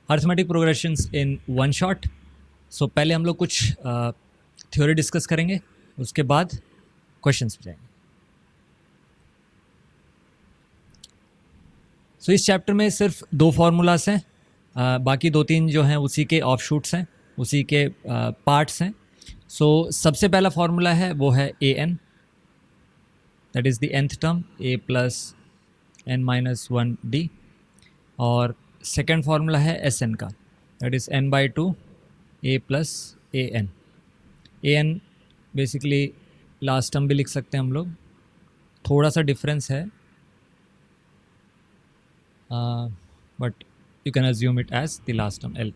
Arithmetic progressions in one shot. So पहले हम लोग कुछ थ्योरी डिस्कस करेंगे, उसके बाद क्वेश्चंस पे जाएंगे। सो इस चैप्टर में सिर्फ 2 फार्मूलाज हैं, बाकी 2-3 जो हैं उसी के ऑफशूट्स हैं, उसी के पार्ट्स हैं। सो सबसे पहला फार्मूला है वो है a n, that is the nth term a plus n minus 1d, और सेकेंड फार्मूला है एस एन का, that is n/2 a plus a n basically last term भी लिख सकते हैं हम लोग, थोड़ा सा डिफरेंस है, but you can assume it as the last term l।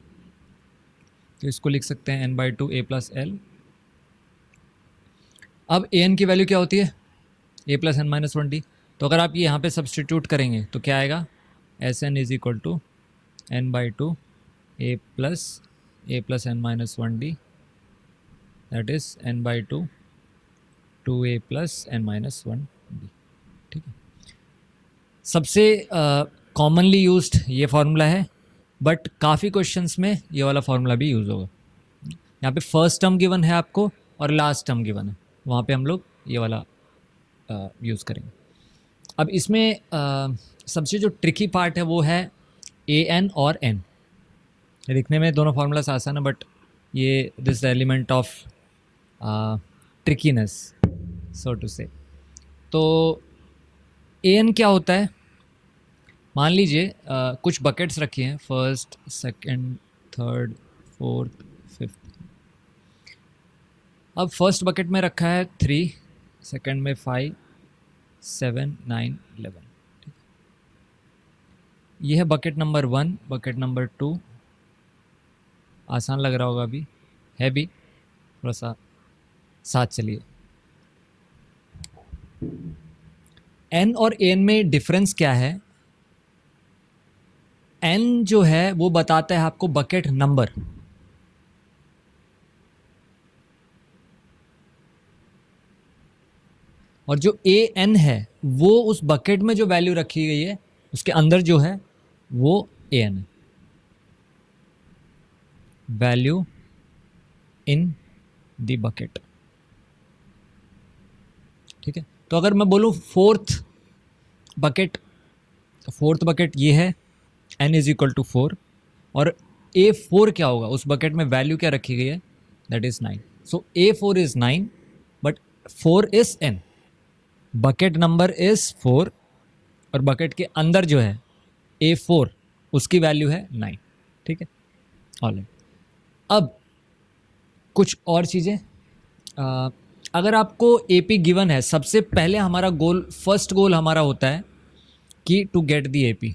तो इसको लिख सकते हैं n/2 a प्लस l। अब ए एन की वैल्यू क्या होती है, a plus n minus 1d। तो अगर आप ये यहाँ पे सब्सटीट्यूट करेंगे तो क्या आएगा, S N is equal to n/2 a plus n minus 1d, that is n/2 2a plus n minus 1d। ठीक है, सबसे कॉमनली यूज्ड ये फार्मूला है, बट काफ़ी क्वेश्चंस में ये वाला फार्मूला भी यूज़ होगा। यहाँ पे फर्स्ट टर्म गिवन है आपको और लास्ट टर्म गिवन है, वहाँ पे हम लोग ये वाला यूज़ करेंगे। अब इसमें सबसे जो ट्रिकी पार्ट है वो है ए एन और एन। लिखने में दोनों फार्मूलास आसान है, बट ये this the element of trickiness so to say. तो ए एन क्या होता है, मान लीजिए कुछ बकेट्स रखी हैं, first, second, third, fourth, fifth. अब फर्स्ट बकेट में रखा है 3, सेकंड में 5, 7, 9, 11। ये है बकेट नंबर 1, बकेट नंबर 2। आसान लग रहा होगा, अभी है भी, थोड़ा सा साथ चलिए। एन और एन में डिफरेंस क्या है, एन जो है वो बताता है आपको बकेट नंबर, और जो ए एन है वो उस बकेट में जो वैल्यू रखी गई है उसके अंदर जो है वो ए एन है, वैल्यू इन द बकेट। ठीक है, तो अगर मैं बोलूँ फोर्थ बकेट ये है, n इज इक्वल टू 4, और A4 क्या होगा, उस बकेट में वैल्यू क्या रखी गई है, that is 9। So A4 is 9 but 4 is n, bucket number is 4 और बकेट के अंदर जो है A4 उसकी वैल्यू है 9। ठीक है, ऑलराइट। अब कुछ और चीज़ें, अगर आपको AP गिवन है, सबसे पहले हमारा गोल, फर्स्ट गोल हमारा होता है कि टू गेट दी AP।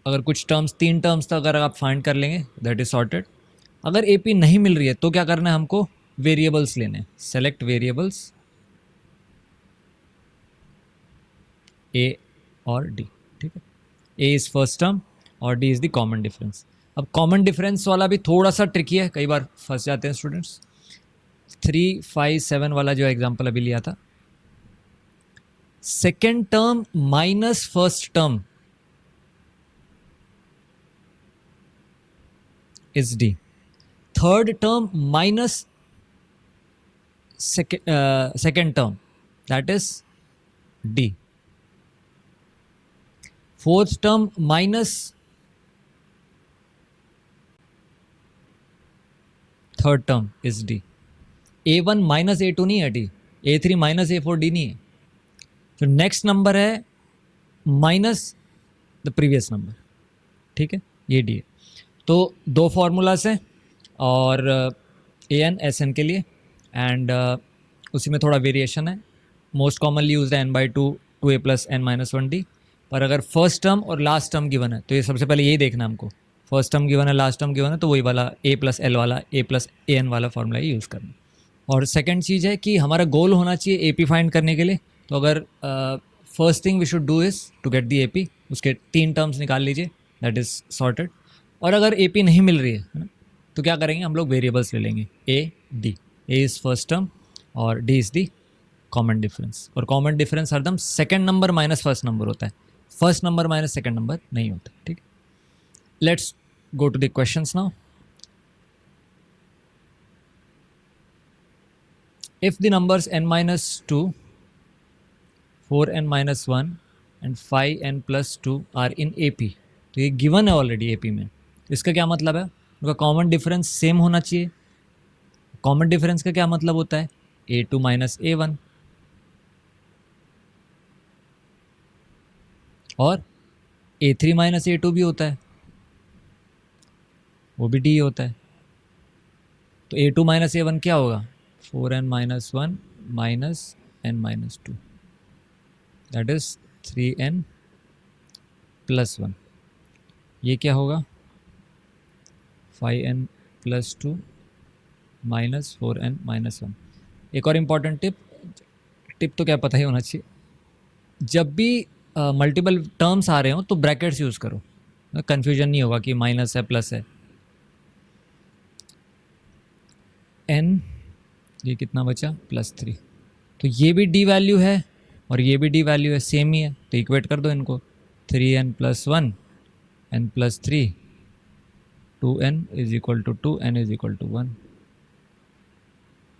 अगर कुछ टर्म्स, 3 टर्म्स तक अगर आप फाइंड कर लेंगे दैट इज सॉर्टेड। अगर AP नहीं मिल रही है तो क्या करना है हमको, वेरिएबल्स लेने, सेलेक्ट वेरिएबल्स A और D। ठीक है, A इज फर्स्ट टर्म और D is the common difference. अब कॉमन डिफरेंस वाला भी थोड़ा सा ट्रिकी है, कई बार फंस जाते हैं स्टूडेंट्स। 3, 5, 7 वाला जो एग्जांपल अभी लिया था, second term minus first term is D, third term minus second term, that is D, fourth term minus third term is D। A1 minus A2 नहीं है D, A3 minus A4 D नहीं है। तो next number है minus the previous number. ठीक है, ये D है। तो 2 फार्मूलाज हैं, और AN SN के लिए, एंड उसी में थोड़ा वेरिएशन है। मोस्ट कॉमनली यूज है n/2 2a plus n minus 1d। पर अगर फर्स्ट टर्म और लास्ट टर्म गिवन है तो ये सबसे पहले यही देखना हमको, फर्स्ट टर्म गिवन है, लास्ट टर्म गिवन है, तो वही वाला a प्लस एल वाला, a प्लस AN वाला फार्मूला ही यूज़ करना। और सेकेंड चीज़ है कि हमारा गोल होना चाहिए AP फाइंड करने के लिए। तो अगर first thing we should do is to get the AP, उसके 3 टर्म्स निकाल लीजिए, दैट इज़ सॉर्टेड। और अगर AP नहीं मिल रही है ना, तो क्या करेंगे हम लोग, वेरिएबल्स ले लेंगे A D, A is first term और D is the common difference, और कॉमन डिफरेंस हरदम second number minus first number होता है, first number minus second number नहीं होता. ठीक. Let's go to the questions now. If the numbers n minus 2, 4n minus 1 and 5n plus 2 are in AP, तो ये given है already AP में. इसका क्या मतलब है? उनका कॉमन डिफरेंस सेम होना चाहिए. कॉमन डिफरेंस का क्या मतलब होता है? A2 माइनस A1 और A3 माइनस A2 भी होता है, वो भी D होता है. तो A2 माइनस A1 क्या होगा? 4n minus 1 minus n minus 2, that is 3n plus 1. ये क्या होगा? 5n plus 2 minus 4n minus 1. एक और इम्पॉर्टेंट टिप तो क्या पता ही होना चाहिए, जब भी मल्टीपल टर्म्स आ रहे हो तो ब्रैकेट्स यूज़ करो, कन्फ्यूजन नहीं होगा कि माइनस है प्लस है. n, ये कितना बचा? प्लस 3. तो ये भी d वैल्यू है और ये भी d वैल्यू है, सेम ही है, तो इक्वेट कर दो इनको. 3n plus 1 n plus 3, 2n is equal to 2, n is equal to 1.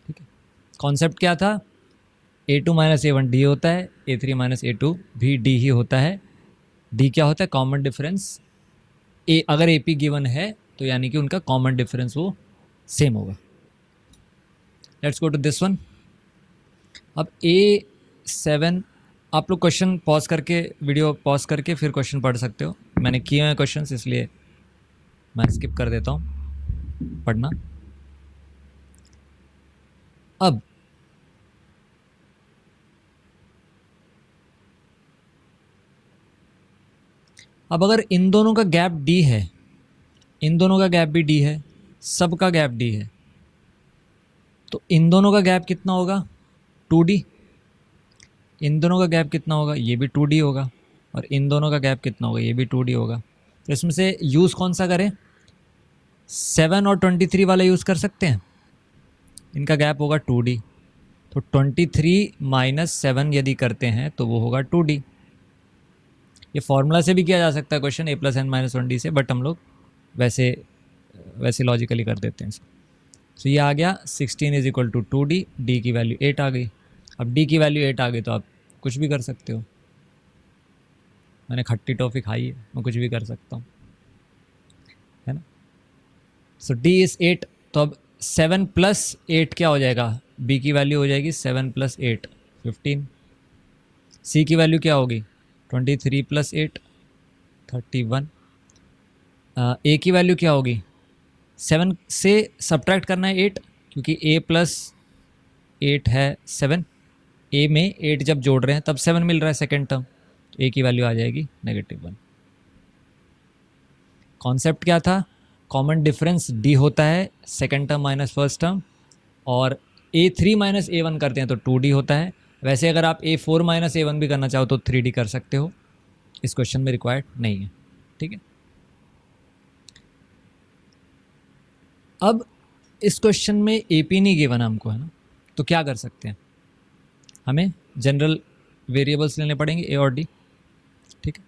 ठीक है. कॉन्सेप्ट क्या था? A2 माइनस A1 D होता है, A3 माइनस A2 भी D ही होता है. D क्या होता है? Common difference. अगर AP गिवन है तो यानी कि उनका कॉमन डिफरेंस वो सेम होगा. Let's go to this one. अब A7, आप लोग क्वेश्चन पॉज करके, वीडियो पॉज करके फिर क्वेश्चन पढ़ सकते हो. मैंने किए हैं क्वेश्चन, इसलिए मैं स्किप कर देता हूँ पढ़ना. अब अगर इन दोनों का गैप D है, इन दोनों का गैप भी D है, सब का गैप D है, तो इन दोनों का गैप कितना होगा? 2D. इन दोनों का गैप कितना होगा? ये भी 2D होगा. और इन दोनों का गैप कितना होगा? ये भी 2D होगा. तो इसमें से यूज़ कौन सा करें? 7 और 23 वाला यूज़ कर सकते हैं. इनका गैप होगा 2D, तो 23 माइनस 7 यदि करते हैं तो वो होगा 2D. ये फॉर्मूला से भी किया जा सकता है question, A plus N minus 1D से, बट हम लोग वैसे लॉजिकली कर देते हैं इसको. तो ये आ गया 16 is equal to 2D. D की वैल्यू 8 आ गई. अब D की वैल्यू 8 आ गई तो आप कुछ भी कर सकते हो. मैंने खट्टी टॉफ़ी खाई है, मैं कुछ भी कर सकता हूँ, है ना. सो D इज़ 8. तो अब 7 प्लस 8 क्या हो जाएगा? B की वैल्यू हो जाएगी 7 प्लस 8 15. C की वैल्यू क्या होगी? 23 प्लस 8 31. A की वैल्यू क्या होगी? 7 से सब्ट्रैक्ट करना है 8, क्योंकि A प्लस 8 है 7. A में 8 जब जोड़ रहे हैं तब 7 मिल रहा है सेकेंड टर्म. तो A की वैल्यू आ जाएगी -1. कॉन्सेप्ट क्या था? कॉमन डिफरेंस D होता है second term minus first term, और A3 माइनस A1 करते हैं तो 2D होता है. वैसे अगर आप A4 माइनस A1 भी करना चाहो तो 3D कर सकते हो. इस क्वेश्चन में रिक्वायर्ड नहीं है. ठीक है. अब इस क्वेश्चन में AP नहीं गिवन हमको, है ना, तो क्या कर सकते हैं? हमें जनरल वेरिएबल्स लेने पड़ेंगे A और D. ठीक है.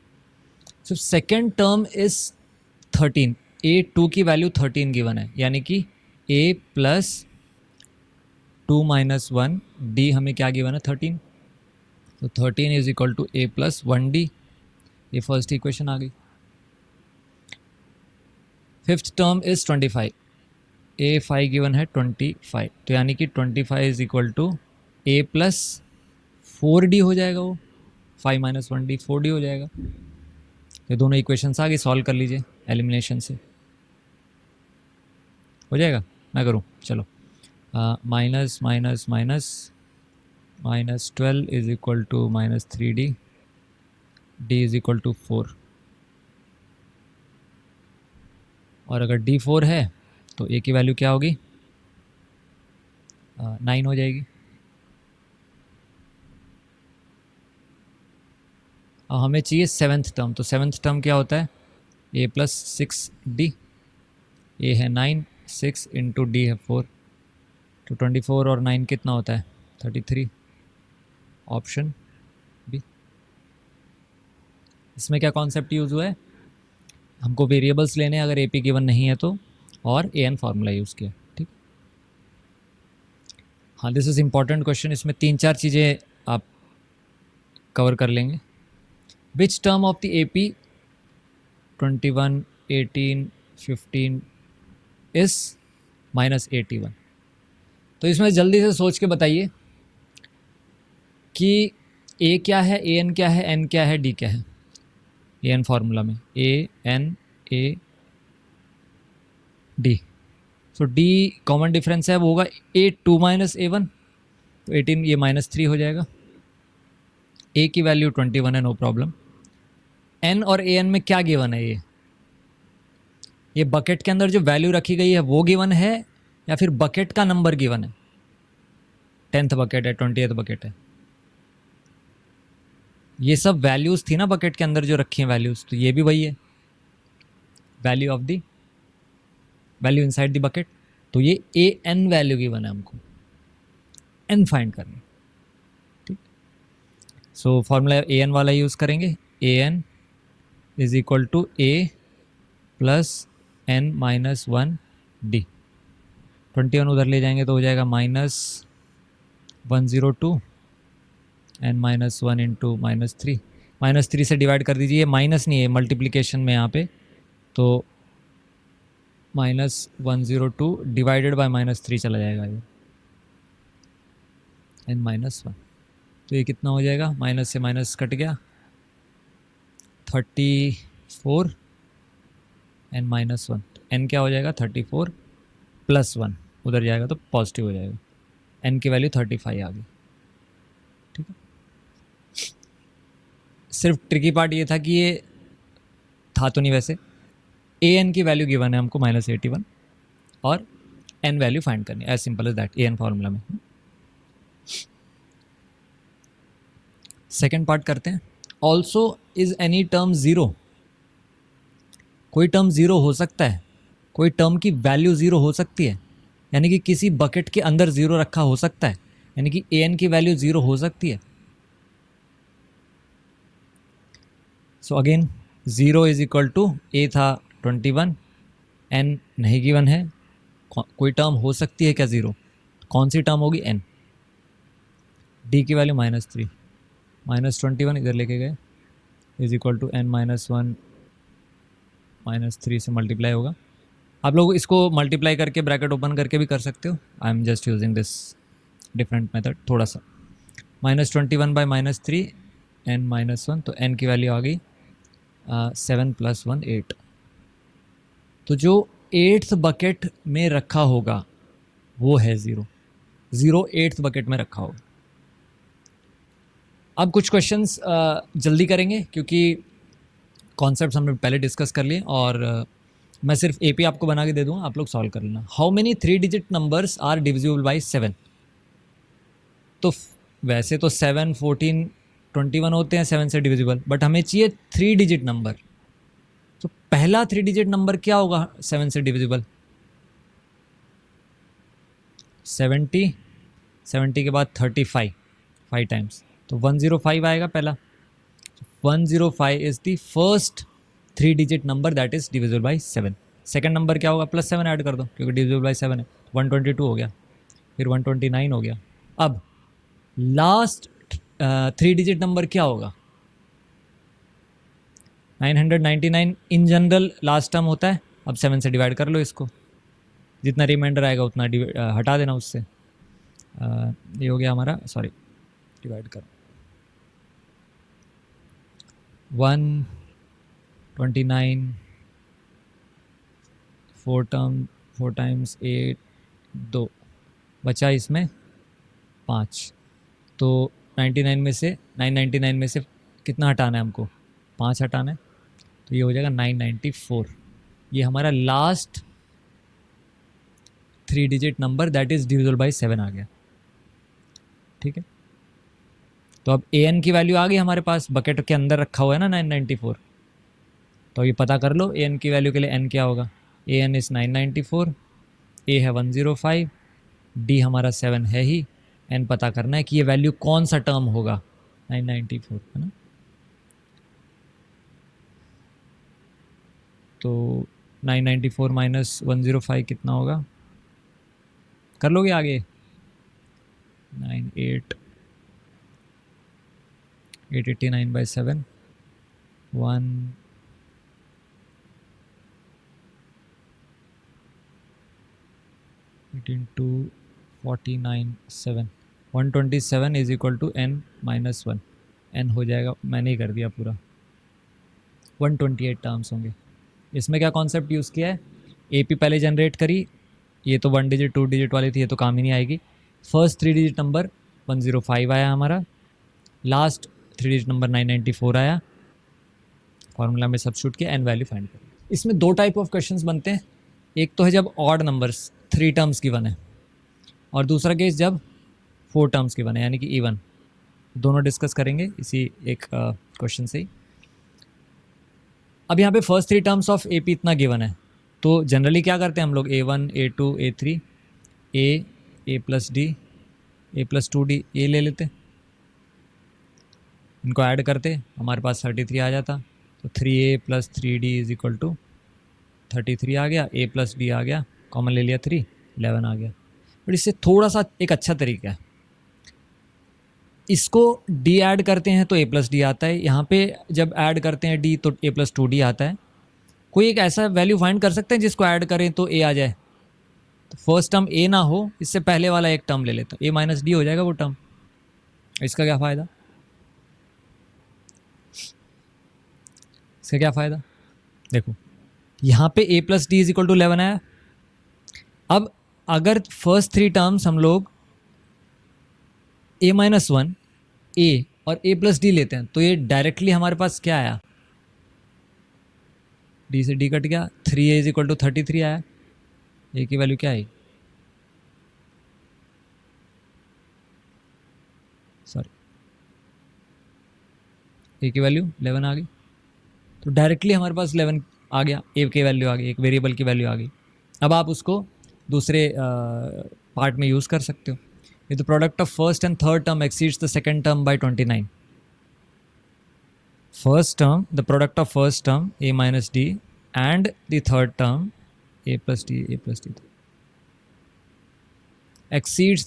So second term is 13. A2 की वैल्यू 13 गिवन है, यानी कि A प्लस 2 माइनस 1 D हमें क्या गिवन है? 13. तो 13 is equal to A plus 1D. ये फर्स्ट इक्वेशन आ गई. Fifth term is 25. A5 given है 25, तो यानी कि 25 is equal to A plus 4D हो जाएगा. वो 5 माइनस 1D 4D हो जाएगा. ये दोनों इक्वेशंस आगे सॉल्व कर लीजिए एलिमिनेशन से. हो जाएगा? मैं करूँ? चलो. Minus minus minus minus 12 is equal to minus 3D. D is equal to 4. और अगर D 4 है तो A की वैल्यू क्या होगी? 9 हो जाएगी. हमें चाहिए सेवन्थ टर्म. तो सेवन्थ टर्म क्या होता है? A plus 6D. A है 9, 6 इंटू D है 4. तो 24 और 9 कितना होता है? 33. Option B. इसमें क्या कॉन्सेप्ट यूज़ हुआ है, हमको वेरिएबल्स लेने अगर ए पी गिवन नहीं है तो, और ए एन फार्मूला यूज़ किया। ठीक, हाँ दिस इज़ इम्पॉर्टेंट क्वेश्चन, इसमें 3-4 चीज़ें आप कवर कर लेंगे। Which term of the A P 21, 18, 15 is -81। तो इसमें जल्दी से सोच के बताइए कि ए क्या है, ए एन क्या है, एन क्या है, डी क्या है। ए एन फार्मूला में a n a d, so d common difference है, वो होगा A2 - A1, तो 18 ये -3 हो जाएगा। ए की वैल्यू 21 है, नो प्रॉब्लम। एन और ए एन में क्या गिवन है, ये बकेट के अंदर जो वैल्यू रखी गई है वो गिवन है, या फिर बकेट का नंबर गिवन है, 10th बकेट है, 20th बकेट है, ये सब वैल्यूज़ थी ना बकेट के अंदर जो रखी हैं वैल्यूज़, तो ये भी वही है, value of the value inside the bucket. तो ये ए एन वैल्यू गिवन है, हमको एन फाइंड करनी। ठीक, सो फॉर्मूला ए एन वाला यूज़ करेंगे, a n is equal to a plus n -1 d. 21 उधर ले जाएंगे तो हो जाएगा -102 एन -1 इंटू -3, -3 से डिवाइड कर दीजिए, माइनस नहीं है मल्टीप्लिकेशन में यहाँ पे, तो -102 डिवाइडेड बाय -3 चला जाएगा ये, एन -1, तो ये कितना हो जाएगा, माइनस से माइनस कट गया, 34 एन -1, एन क्या हो जाएगा 34 + 1, उधर जाएगा तो पॉजिटिव हो जाएगा, एन की वैल्यू 35 आ गई। ठीक है, सिर्फ ट्रिकी पार्ट ये था कि ये था तो नहीं, वैसे ए एन की वैल्यू गिवन है हमको -81 और एन वैल्यू फाइंड करनी, as simple as that, A N formula में। सेकेंड पार्ट करते हैं, also is any term zero. कोई टर्म ज़ीरो हो सकता है, कोई टर्म की वैल्यू ज़ीरो हो सकती है, यानी कि किसी बकेट के अंदर ज़ीरो रखा हो सकता है, यानी कि ए एन की वैल्यू ज़ीरो हो सकती है। So again 0 is equal to, a था 21, एन नहीं गिवन है, कोई टर्म हो सकती है क्या ज़ीरो, कौन सी टर्म होगी, एन। डी की वैल्यू -3, -21 इधर लेके गए, इज इक्वल टू एन -1 -3 से मल्टीप्लाई होगा। आप लोग इसको मल्टीप्लाई करके ब्रैकेट ओपन करके भी कर सकते हो, I am just using this different method थोड़ा सा। -21 बाय -3 एन -1, तो एन की वैल्यू आ गई 7 + 1 8। तो जो 8th बकेट में रखा होगा वो है ज़ीरो, 8th बकेट में रखा होगा। अब कुछ क्वेश्चंस जल्दी करेंगे क्योंकि कॉन्सेप्ट्स हमने पहले डिस्कस कर लिए, और मैं सिर्फ एपी आपको बना के दे दूँगा, आप लोग सॉल्व कर लेना। How many 3 digit numbers are divisible by 7। तो वैसे तो 7, 14, 21 होते हैं 7 से डिविजिबल, बट हमें चाहिए 3 डिजिट नंबर। तो पहला 3 डिजिट नंबर क्या होगा 7 से डिविजिबल, 70, 70 के बाद 35, 5 टाइम्स, तो 105 आएगा पहला। 105 is the first 3 digit number that is divisible by 7। Second number क्या होगा, +7 ऐड कर दो क्योंकि डिविजिबल बाई 7 है, 122 हो गया, फिर 129 हो गया। अब लास्ट 3 डिजिट नंबर क्या होगा, 999 इन जनरल लास्ट टर्म होता है। अब 7 से डिवाइड कर लो इसको, जितना रिमाइंडर आएगा उतना हटा देना उससे। ये हो गया हमारा, सॉरी डिवाइड कर 129, 4 टाइम्स 8, 2 बचा, इसमें 5। तो 999 में से कितना हटाना है हमको, 5 हटाना है, तो ये हो जाएगा 994। ये हमारा last 3 digit number that is divisible by 7 आ गया। ठीक है, तो अब ए एन की वैल्यू आ गई हमारे पास, बकेट के अंदर रखा हुआ है ना 994, तो ये पता कर लो ए एन की वैल्यू के लिए एन क्या होगा। ए एन इज़ 994, ए है 105, डी हमारा 7 है ही, n पता करना है कि ये वैल्यू कौन सा टर्म होगा 994, है ना। तो 994 माइनस 105 कितना होगा, कर लोगे आगे। 889/7 1 into 49/7 127 is equal to n-1। n हो जाएगा, मैंने ही कर दिया पूरा, 128 टर्म्स होंगे। इसमें क्या कॉन्सेप्ट यूज़ किया है, AP पहले जनरेट करी, ये तो 1 डिजिट 2 डिजिट वाली थी, ये तो काम ही नहीं आएगी। फर्स्ट 3 डिजिट नंबर 105 आया हमारा, लास्ट 3 डिजिट नंबर 994 आया, फॉर्मूला में सब्स्टिट्यूट किया, n वैल्यू फाइंड कर। इसमें दो टाइप ऑफ क्वेश्चंस बनते हैं, एक तो है जब ऑड नंबर्स 3 टर्म्स गिवन है, और दूसरा केस जब 4 टर्म्स गिवन है, यानी कि इवन। दोनों डिस्कस करेंगे इसी एक क्वेश्चन से ही। अब यहाँ पे फर्स्ट 3 टर्म्स ऑफ AP इतना गिवन है, तो जनरली क्या करते हैं हम लोग, A1 A2 A3 A plus D A plus 2D ये ले लेते, इनको ऐड करते हमारे पास 33 आ जाता। तो 3A plus 3D is equal to 33 आ गया, A प्लस D आ गया, कॉमन ले लिया 3, 11 आ गया। बट इससे थोड़ा सा एक अच्छा तरीका है, इसको D ऐड करते हैं तो A प्लस डी आता है, यहाँ पे जब ऐड करते हैं D तो A प्लस 2D आता है। कोई एक ऐसा वैल्यू फाइंड कर सकते हैं जिसको ऐड करें तो A आ जाए, तो फर्स्ट टर्म A ना हो, इससे पहले वाला एक टर्म ले लेता हूँ, A माइनस डी हो जाएगा वो टर्म। इसका क्या फ़ायदा, इसका क्या फ़ायदा, देखो यहाँ पे A plus D is equal to 11 आया। अब अगर फर्स्ट 3 टर्म्स हम लोग A-1 A और A प्लस डी लेते हैं, तो ये डायरेक्टली हमारे पास क्या आया, D से D कट गया, 3A इज इक्वल टू 33 आया। A की वैल्यू क्या आई, सॉरी A की वैल्यू 11 आ गई, तो डायरेक्टली हमारे पास 11 आ गया, A की वैल्यू आ गई, एक वेरिएबल की वैल्यू आ गई। अब आप उसको दूसरे पार्ट में यूज़ कर सकते हो। If the product of first and third term exceeds the second term by 29, first term, the product of first term A minus D and the third term A plus D exceeds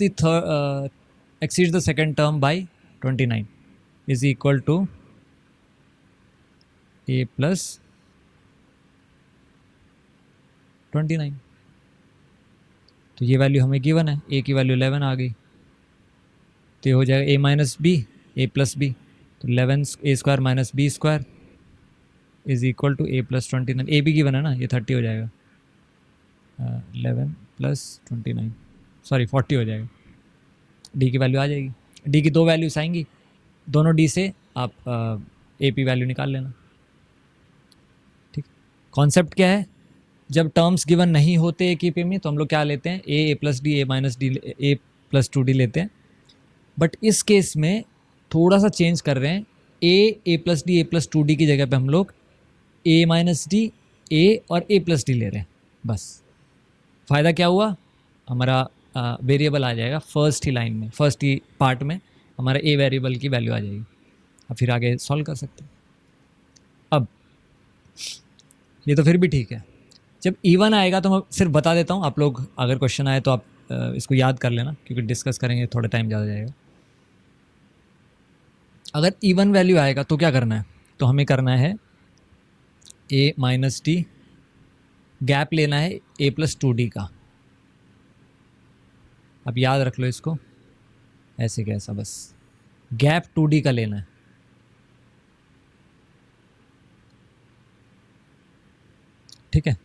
the second term by 29 is equal to A plus 29। तो ये value हमें given है, A की value 11 आ गई, तो ये हो जाएगा A minus B A plus B, तो 11 A square minus B square is equal to A plus 29। A भी गिवन है ना, ये 30 हो जाएगा, 11 प्लस 29 सॉरी 40 हो जाएगा। D की वैल्यू आ जाएगी, D की दो वैल्यूज आएंगी, दोनों D से आप AP वैल्यू निकाल लेना। ठीक, कॉन्सेप्ट क्या है, जब टर्म्स गिवन नहीं होते एक AP में तो हम लोग क्या लेते हैं, A plus D A minus D A plus 2D लेते हैं। बट इस केस में थोड़ा सा चेंज कर रहे हैं, A plus D A plus 2D की जगह पे हम लोग A माइनस डी A और A प्लस डी ले रहे हैं। बस फ़ायदा क्या हुआ, हमारा वेरिएबल आ जाएगा फर्स्ट ही लाइन में, फर्स्ट ही पार्ट में हमारा A वेरिएबल की वैल्यू आ जाएगी। अब फिर आगे सॉल्व कर सकते हैं। अब ये तो फिर भी ठीक है, जब इवन आएगा तो मैं सिर्फ बता देता हूँ, आप लोग अगर क्वेश्चन आए तो आप इसको याद कर लेना, क्योंकि डिस्कस करेंगे थोड़ा टाइम ज़्यादा जाएगा। अगर इवन वैल्यू आएगा तो क्या करना है, तो हमें करना है A माइनस डी, गैप लेना है A प्लस 2D का। अब याद रख लो इसको, ऐसे कैसा, बस गैप 2D का लेना है। ठीक है,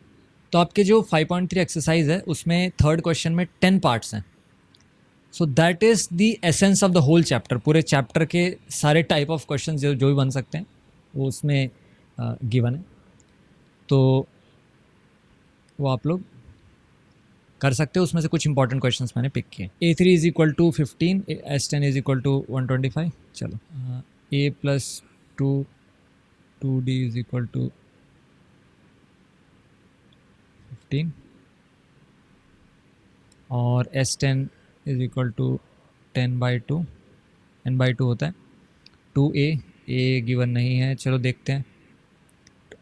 तो आपके जो 5.3 एक्सरसाइज है उसमें थर्ड क्वेश्चन में 10 पार्ट्स हैं। So that is the essence of the whole chapter. पूरे चैप्टर के सारे टाइप ऑफ क्वेश्चन जो भी बन सकते हैं वो उसमें गिवन है, तो वो आप लोग कर सकते हो। उसमें से कुछ इंपॉर्टेंट क्वेश्चंस मैंने पिक किए। A3 is equal to 15, S10 is equal to 125। चलो, A plus 2D is equal to 15 और S10 is equal to 10/2, n/2 होता है 2a, a गिवन नहीं है, चलो देखते हैं,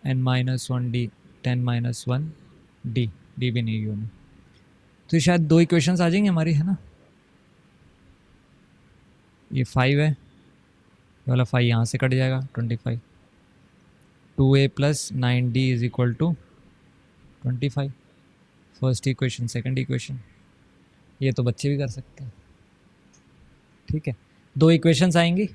n-1d, 10-1d, d भी नहीं गिवन है, तो शायद दो इक्वेशंस आ जाएंगे हमारी, है ना। ये 5 है, ये वाला 5 यहाँ से कट जाएगा, 25, 2a + 9d = 25, first equation, second equation, ये तो बच्चे भी कर सकते हैं, ठीक है। दो इक्वेशंस आएंगी,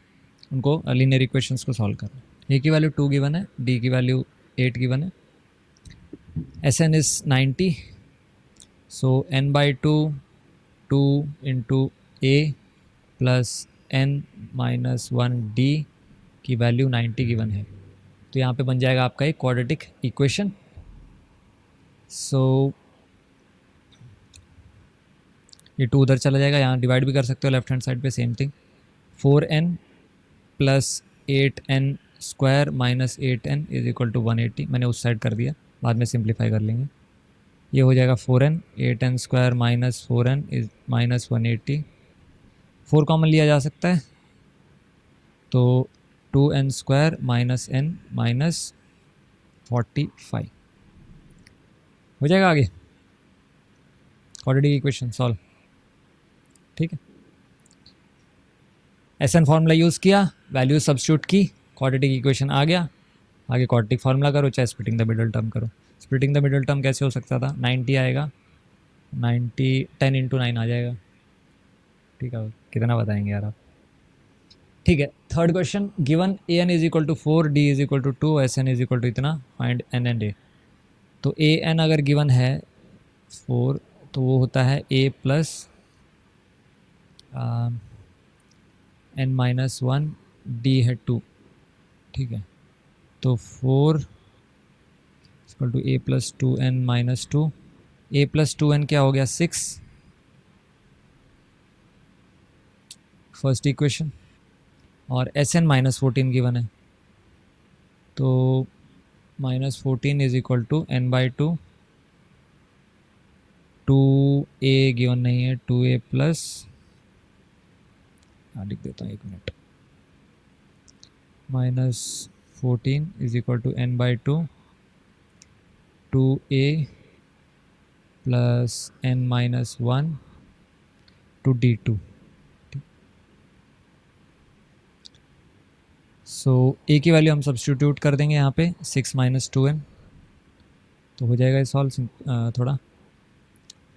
उनको लीनियर इक्वेशंस को सॉल्व करना, ए की वैल्यू 2 गिवन है, डी की वैल्यू 8 गिवन है, Sn is 90, so n/2 2 into a plus n-1d की वैल्यू 90 गिवन है, तो यहाँ पे बन जाएगा आपका एक क्वाड्रेटिक इक्वेशन। सो ये 2 उधर चला जाएगा, यहाँ डिवाइड भी कर सकते हो लेफ्ट हैंड साइड पे, same thing, 4n + 8n² - 8n = 180, मैंने उस साइड कर दिया, बाद में सिंप्लीफाई कर लेंगे, ये हो जाएगा 4n, 8n² - 4n = -180, 4 कॉमन लिया जा सकता है, तो 2n² - n -45 हो जाएगा आगे, क्वाड्रेटिक इक्वेशन सॉल्व, ठीक है। एसएन फार्मूला यूज़ किया, वैल्यू सब्स्टिट्यूट की, क्वाड्रेटिक इक्वेशन आ गया, आगे क्वाड्रेटिक फार्मूला करो, चाहे स्प्लिटिंग द मिडल टर्म करो। स्प्लिटिंग द मिडल टर्म कैसे हो सकता था, 90 आएगा, 90 10 × 9 आ जाएगा, ठीक है, कितना बताएंगे यार आप, ठीक है। Third question, given an = 4, d = 2, Sn = इतना, फाइंड n एंड a, तो an अगर गिवन है 4, तो वो होता है a + n-1, d है 2, ठीक है, तो 4 = a + 2n - 2, a + 2n क्या हो गया 6, फर्स्ट इक्वेशन, और Sn -14 गिवन है, तो -14 = n/2, 2a गिवन नहीं है, 2a + लिख देता हूँ, 1 minute, -14 = n/2, 2a + n-1 to d2, so a की वैल्यू हम सब्स्टिट्यूट कर देंगे यहाँ पे, 6 - 2n, तो हो जाएगा सॉल्व थोड़ा,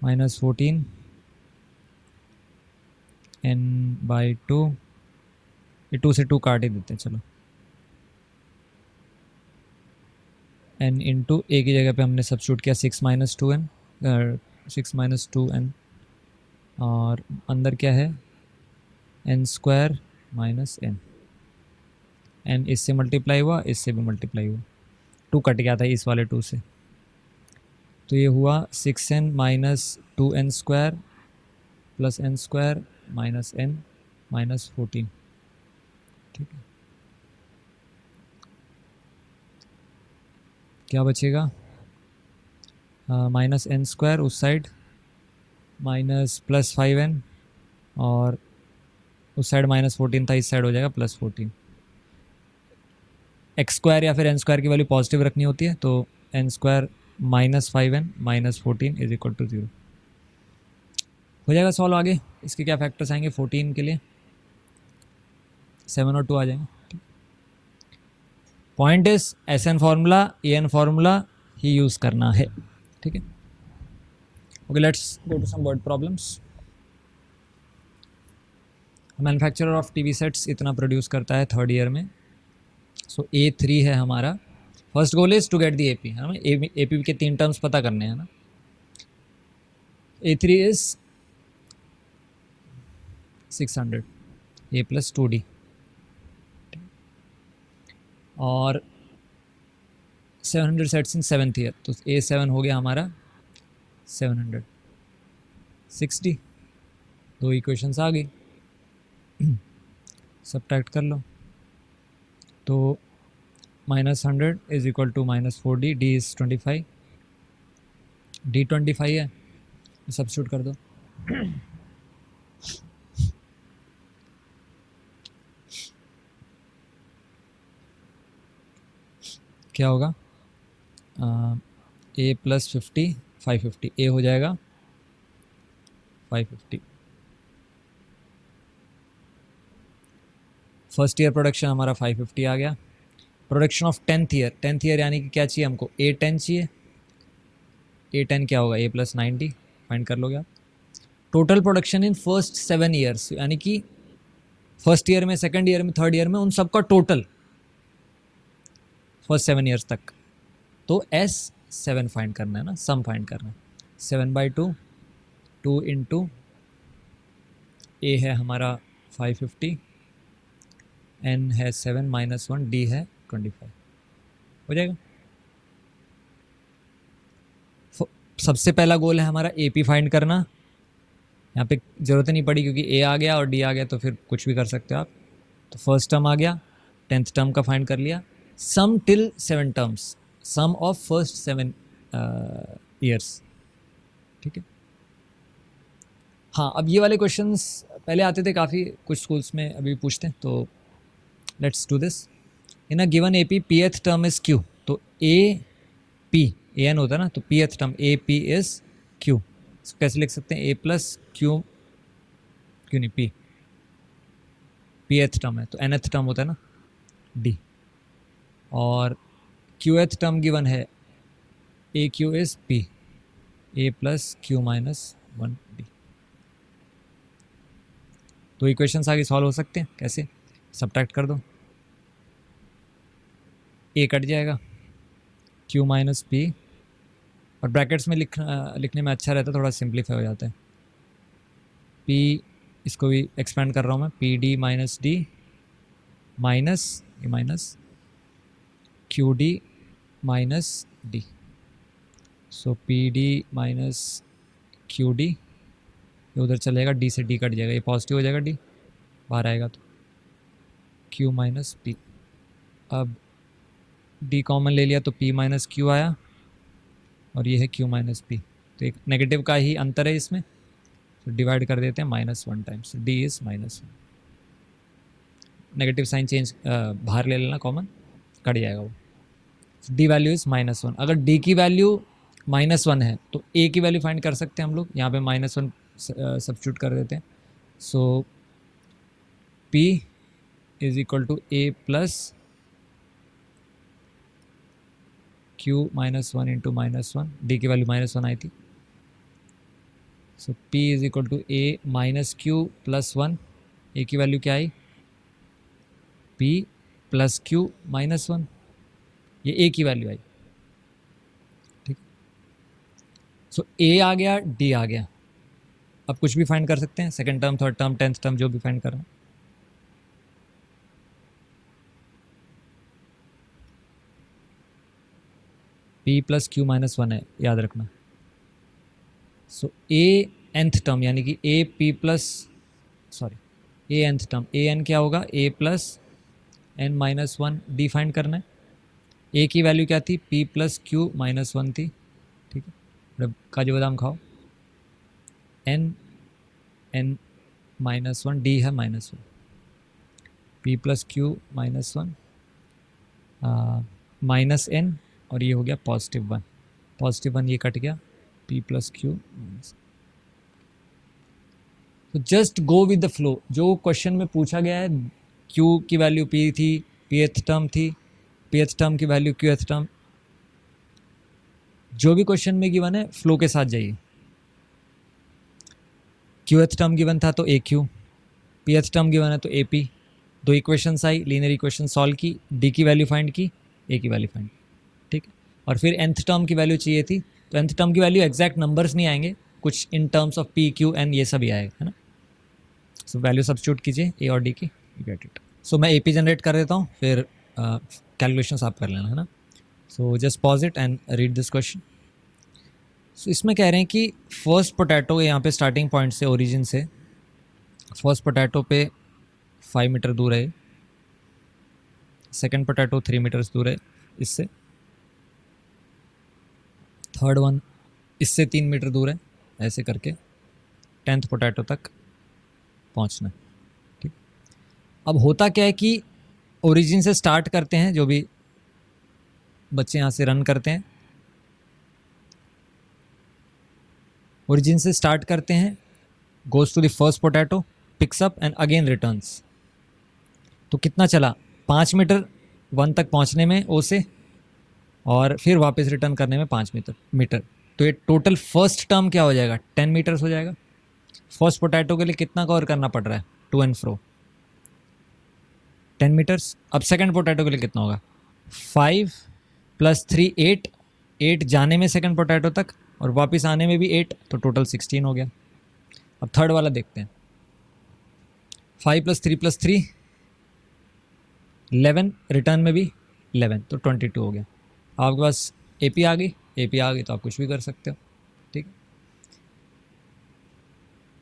-14 n/2, ये 2 से 2 काट ही देते हैं, चलो, n इंटू a की जगह पे हमने सब्स्टिट्यूट किया 6 - 2n, 6 - 2n, और अंदर क्या है n² - n, n इससे मल्टीप्लाई हुआ, इससे भी मल्टीप्लाई हुआ, 2 कट गया था इस वाले 2 से, तो ये हुआ 6n - 2n² + n² - n -14, ठीक है, क्या बचेगा, -n² उस साइड, +5n, और उस साइड -14 था, इस साइड हो जाएगा +14, x² या फिर n² की वैल्यू पॉजिटिव रखनी होती है, तो n² -5n -14 = 0 हो जाएगा सॉल्व। आगे इसके क्या फैक्टर्स आएंगे 14 के लिए, 7 और 2 आ जाएंगे। Point is SN formula N formula ही यूज़ करना है, ठीक है। Okay, let's go to some word problems. Manufacturer of TV sets इतना प्रोड्यूस करता है थर्ड ईयर में, सो A3 है हमारा। First goal is to get the AP, हमें AP के 3 टर्म्स पता करने हैं ना। A3 इज 600 A + 2D, और 700 सेट्स इन 7th ईयर, तो A7 हो गया हमारा 760, 2 इक्वेशंस आ गई, सब्ट्रैक्ट कर लो, तो -100 = -4D, D इज़ 25, D 25 है, सब्स्टिट्यूट कर दो, क्या होगा, ए प्लस 50 550, ए हो जाएगा 550। फर्स्ट ईयर प्रोडक्शन हमारा 550 आ गया। प्रोडक्शन ऑफ 10th ईयर यानी कि क्या चाहिए हमको, A10 चाहिए। A10 क्या होगा, ए प्लस 90, फाइंड कर लोगे आप। Total production in first 7 years यानी कि फर्स्ट ईयर में, सेकंड ईयर में, थर्ड ईयर में, उन सबका टोटल फर्स्ट 7 ईयर्स तक। तो S7 फाइंड करना है ना, सम फाइंड करना है। 7/2, 2 इंटू ए है हमारा 550, N है 7 माइनस 1, D है 25, हो जाएगा। सबसे पहला गोल है हमारा AP फाइंड करना। यहाँ पे ज़रूरत नहीं पड़ी क्योंकि A आ गया और D आ गया, तो फिर कुछ भी कर सकते हो आप। तो फर्स्ट टर्म आ गया, 10th टर्म का फाइंड कर लिया। Sum till 7 terms, sum of first 7 years, ठीक है। हाँ, अब ये वाले क्वेश्चंस पहले आते थे काफ़ी, कुछ स्कूल्स में अभी पूछते हैं, तो let's do this. In a given AP pth term is Q, तो AP AN होता है ना, तो pth term AP is Q। इसको कैसे लिख सकते हैं, A प्लस Q, क्यों नहीं P, pth टर्म है तो nth टर्म होता है ना D, और qth टर्म गिवन है AQ is P, A plus Q minus 1D। तो इक्वेशंस आगे सॉल्व हो सकते हैं, कैसे, सब्ट्रैक्ट कर दो, A कट जाएगा, Q माइनस P, और ब्रैकेट्स में लिखने में अच्छा रहता है, थोड़ा सिंप्लीफाई हो जाता है। P, इसको भी एक्सपेंड कर रहा हूँ मैं, PD माइनस D माइनस ये माइनस QD माइनस D, सो PD माइनस QD, ये उधर चलेगा, D से D कट जाएगा, ये पॉजिटिव हो जाएगा, D बाहर आएगा तो Q माइनस P। अब D कॉमन ले लिया तो P माइनस Q आया, और ये है Q माइनस P, तो एक नेगेटिव का ही अंतर है इसमें, तो डिवाइड कर देते हैं -1 times, D is -1। Negative sign change बाहर ले लेना कॉमन, कट जाएगा वो। D value is -1। अगर D की वैल्यू -1 है तो A की वैल्यू फाइंड कर सकते हैं हम लोग, यहाँ पे -1 सब्स्टिट्यूट कर देते हैं। So P is equal to A plus Q minus 1 into -1, D की वैल्यू -1 आई थी, so P is equal to A minus Q plus 1, A की वैल्यू क्या आई, P प्लस Q माइनस 1, ये A की वैल्यू आई, ठीक। सो A आ गया, D आ गया। अब कुछ भी फाइंड कर सकते हैं, second term, third term, 10th term, जो भी फाइंड करना। P प्लस Q माइनस 1 है, याद रखना। सो A nth टर्म यानी कि A P plus, sorry, A nth term, A n क्या होगा, A plus n minus 1, D find करना है। A की वैल्यू क्या थी, P प्लस Q माइनस 1 थी, ठीक है। काजू बादाम खाओ, n माइनस 1, D है -1, P plus Q minus 1 minus n, और ये हो गया +1, +1 ये कट गया, P प्लस Q माइनस। तो just go with the flow, जो क्वेश्चन में पूछा गया है, Q की वैल्यू P थी, Pth टर्म थी, Pth टर्म की वैल्यू Qth टर्म, जो भी क्वेश्चन में गिवन है फ्लो के साथ जाइए। Qth टर्म गिवन था तो AQ, Pth टर्म गिवन है तो AP, दो इक्वेशंस आई, लीनियर इक्वेशन सॉल्व की, D की वैल्यू फाइंड की, A की वैल्यू फाइंड, ठीक है। और फिर nth टर्म की वैल्यू चाहिए थी, तो nth टर्म की वैल्यू एग्जैक्ट नंबर्स नहीं आएंगे, कुछ in terms of P Q N ये सब ही आएगा, है ना। सो वैल्यू सब्स्टिट्यूट कीजिए A और D की, यू गेट इट। सो मैं AP जनरेट कर देता हूँ, फिर कैलकुलेशंस आप कर लेना, है ना। So just pause it and read this question. So इसमें कह रहे हैं कि फर्स्ट पोटैटो यहाँ पे स्टार्टिंग पॉइंट से, ओरिजिन से फर्स्ट पोटैटो पे 5 मीटर दूर है, सेकेंड पोटैटो 3 मीटर्स दूर है इससे, थर्ड वन इससे 3 मीटर दूर है, ऐसे करके 10th पोटैटो तक पहुंचना, ठीक। अब होता क्या है कि ओरिजिन से स्टार्ट करते हैं, जो भी बच्चे यहाँ से रन करते हैं, ओरिजिन से स्टार्ट करते हैं, goes to the first potato, picks up and again returns. तो कितना चला, 5 मीटर 1 तक पहुँचने में ओ से, और फिर वापस रिटर्न करने में 5 मीटर। तो ये टोटल फर्स्ट टर्म क्या हो जाएगा, 10 मीटर्स हो जाएगा। फर्स्ट पोटैटो के लिए कितना कवर करना पड़ रहा है, टू एंड फ्रो 10 मीटर्स। अब सेकंड पोटैटो के लिए कितना होगा, 5 + 3 8, 8 जाने में सेकंड पोटैटो तक और वापस आने में भी 8, तो टोटल 16 हो गया। अब थर्ड वाला देखते हैं, 5 + 3 + 3 11, रिटर्न में भी 11, तो 22 हो गया। आपके पास एपी आ गई तो आप कुछ भी कर सकते हो, ठीक।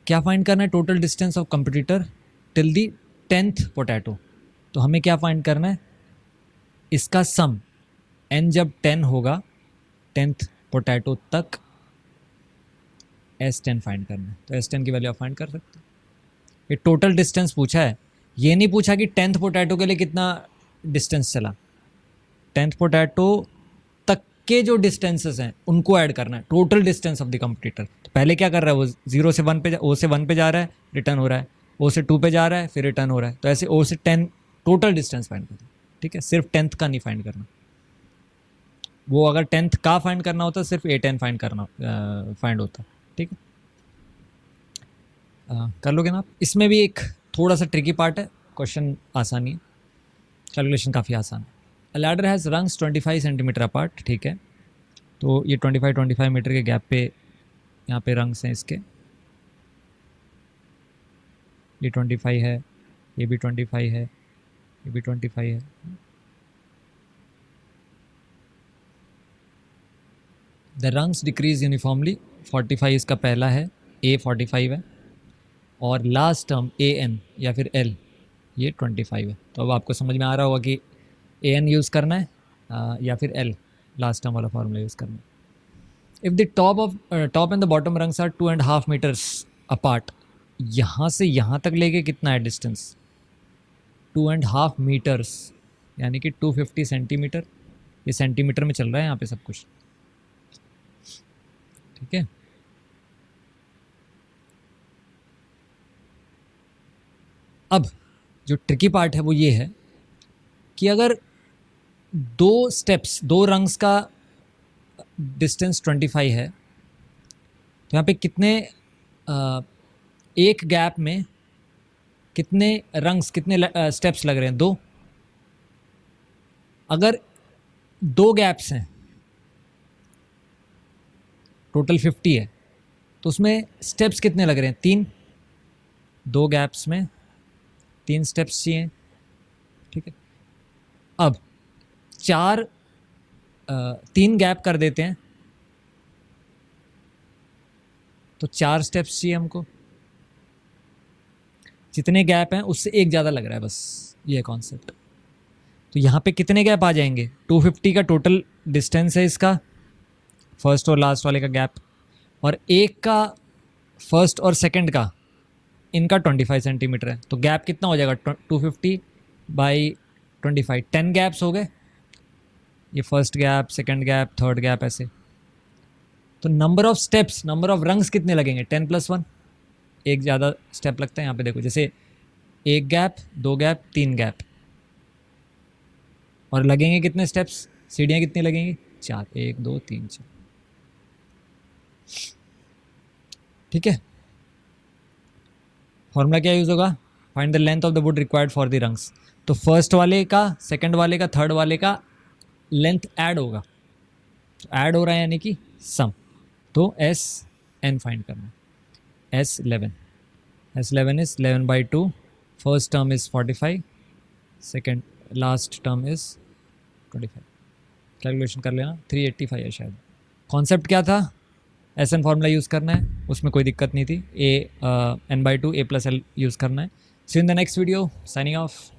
क्या फाइंड करना है, total distance of competitor till the 10th potato. तो हमें क्या फाइंड करना है, इसका सम, n जब 10 होगा 10th पोटैटो तक, S10 फाइंड करना है। तो S10 की वैल्यू आप फाइंड कर सकते हो। ये टोटल डिस्टेंस पूछा है, ये नहीं पूछा कि 10th पोटैटो के लिए कितना डिस्टेंस चला। 10th पोटैटो तक के जो डिस्टेंसेस हैं उनको ऐड करना है, total distance of the competitor. तो पहले क्या कर रहा है, वो 0 से 1 पे, O से 1 पे जा रहा है, रिटर्न हो रहा है, O से 2 पे जा रहा है, फिर रिटर्न हो रहा है। तो ऐसे O से 10 टोटल डिस्टेंस फाइंड करना, ठीक है। सिर्फ 10th का नहीं फाइंड करना, वो अगर 10th का फाइंड करना होता सिर्फ A10 फाइंड होता, ठीक है। कर लोगे ना आप। इसमें भी एक थोड़ा सा ट्रिकी पार्ट है, क्वेश्चन आसानी है, कैलकुलेशन काफ़ी आसान है। अ ladder has rungs 25 centimetre apart, ठीक है। तो ये 25 मीटर के गैप पे यहाँ पे रंग्स हैं इसके, ये 25 है, ये भी 25 है, ये भी 25 है। द रंग्स डिक्रीज यूनिफॉर्मली, 45 इसका पहला है, A 45 है, और लास्ट टर्म AN या फिर L ये 25 है। तो अब आपको समझ में आ रहा होगा कि AN यूज़ करना है या फिर L लास्ट टर्म वाला फार्मूला यूज़ करना है। If the top and the bottom rungs are 2.5 metres apart, यहाँ से यहाँ तक लेके कितना है डिस्टेंस, 2.5 मीटर्स, यानी कि 250 सेंटीमीटर। ये सेंटीमीटर में चल रहा है यहाँ पे सब कुछ, ठीक है। अब जो ट्रिकी पार्ट है वो ये है कि अगर दो रंग्स का डिस्टेंस 25 है, तो यहाँ पे कितने एक गैप में कितने रंग्स, कितने स्टेप्स लग रहे हैं, 2। अगर 2 गैप्स हैं, टोटल 50 है, तो उसमें स्टेप्स कितने लग रहे हैं, 3। 2 गैप्स में 3 स्टेप्स चाहिए, ठीक है। अब 3 गैप कर देते हैं, तो 4 स्टेप्स चाहिए हमको। जितने गैप हैं उससे एक ज़्यादा लग रहा है, बस ये कॉन्सेप्ट। तो यहाँ पे कितने गैप आ जाएंगे, 250 का टोटल डिस्टेंस है इसका, फर्स्ट और लास्ट वाले का गैप, और एक का फर्स्ट और सेकंड का, इनका 25 सेंटीमीटर है। तो गैप कितना हो जाएगा, 250 बाई 25, 10 गैप्स हो गए। ये first gap, second gap, third gap, ऐसे। तो number of steps, number of rungs कितने लगेंगे, 10 + 1, एक ज़्यादा स्टेप लगता है यहाँ पे। देखो जैसे 1 गैप, 2 गैप, 3 गैप, और लगेंगे कितने स्टेप्स, सीढ़ियाँ कितनी लगेंगी, 4, 1 2 3 4, ठीक है। फॉर्मूला क्या यूज़ होगा, find the length of the wood required for the rungs. तो फर्स्ट वाले का, सेकंड वाले का, थर्ड वाले का लेंथ ऐड होगा, ऐड हो रहा है यानी कि सम। तो SN फाइंड करना है, S11 is 11/2, first term is 45, second last term is 25। Calculation कर लेना, 385 है शायद। कॉन्सेप्ट क्या था, SN फार्मूला यूज़ करना है, उसमें कोई दिक्कत नहीं थी। N/2 A + L यूज़ करना है। See in the next video, signing of.